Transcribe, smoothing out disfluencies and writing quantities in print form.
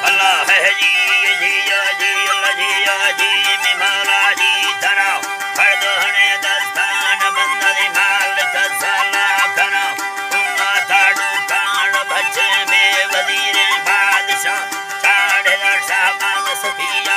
अल्लाह है जी जी जी अल्लाह जी मिमाला जी तरा हर दोहने दस्तान बंदरी माल तसाला करा उम्मा ताड़ू कान बच्चे में वजीर बादशाह साढ़े शाहबाज सफिया